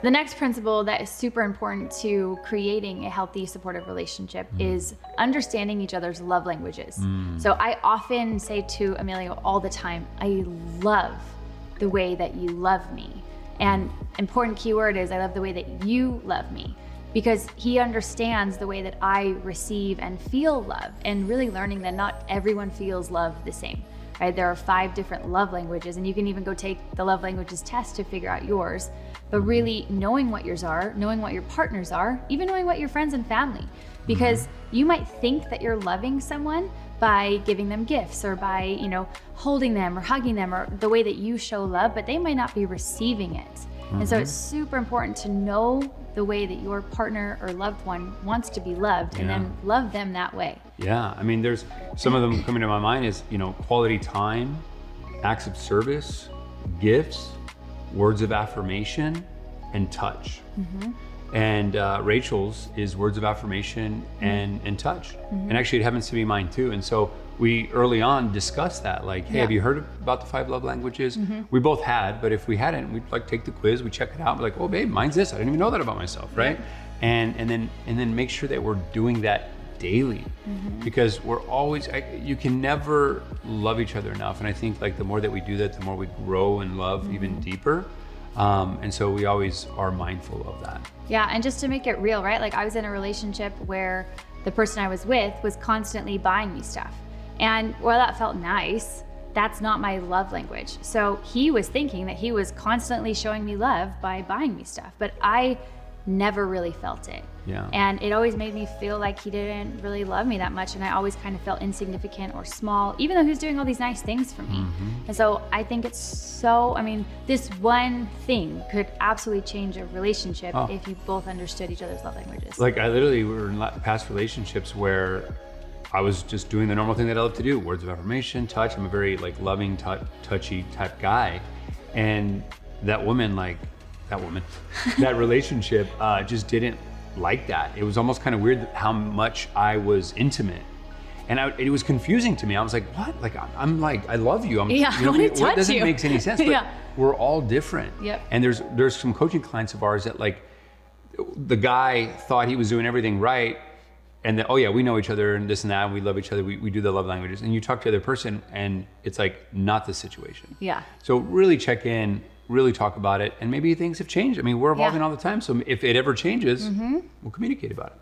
The next principle that is super important to creating a healthy, supportive relationship is understanding each other's love languages. So I often say to Emilio all the time, I love the way that you love me. And important keyword is I love the way that you love me, because he understands the way that I receive and feel love, and really learning that not everyone feels love the same. Right? There are 5 different love languages, and you can even go take the love languages test to figure out yours. But really knowing what yours are, knowing what your partners are, even knowing what your friends and family, because you might think that you're loving someone by giving them gifts or by, you know, holding them or hugging them or the way that you show love, but they might not be receiving it. And so it's super important to know the way that your partner or loved one wants to be loved, and then love them that way. Yeah, I mean, there's some of them coming to my mind is, you know, quality time, acts of service, gifts, words of affirmation, and touch. And Rachel's is words of affirmation and touch. And actually it happens to be mine too. And so we early on discussed that, like, hey, have you heard about the 5 love languages? We both had, but if we hadn't, we'd like take the quiz, we check it out, we're like, oh babe, mine's this. I didn't even know that about myself, right? And then make sure that we're doing that daily, because we're always, you can never love each other enough. And I think like the more that we do that, the more we grow in love even deeper. And so we always are mindful of that. Yeah, and just to make it real, right? Like I was in a relationship where the person I was with was constantly buying me stuff. And while that felt nice, that's not my love language. So he was thinking that he was constantly showing me love by buying me stuff, but I never really felt it. Yeah. And it always made me feel like he didn't really love me that much, and I always kind of felt insignificant or small, even though he was doing all these nice things for me. And so I think it's so, I mean, this one thing could absolutely change a relationship if you both understood each other's love languages. Like I literally were in past relationships where I was just doing the normal thing that I love to do, words of affirmation, touch. I'm a very like loving, touchy type guy. And that woman, that relationship just didn't like that. It was almost kind of weird how much I was intimate. And it was confusing to me. I was like, what? Like, I'm like, I love you. I want to touch you. It doesn't make any sense, but we're all different. And there's some coaching clients of ours that like, the guy thought he was doing everything right. And then, oh yeah, we know each other and this and that, and we love each other. We do the love languages. And you talk to the other person and it's like not the situation. Yeah. So really check in, really talk about it, and maybe things have changed. I mean, we're evolving all the time. So if it ever changes, we'll communicate about it.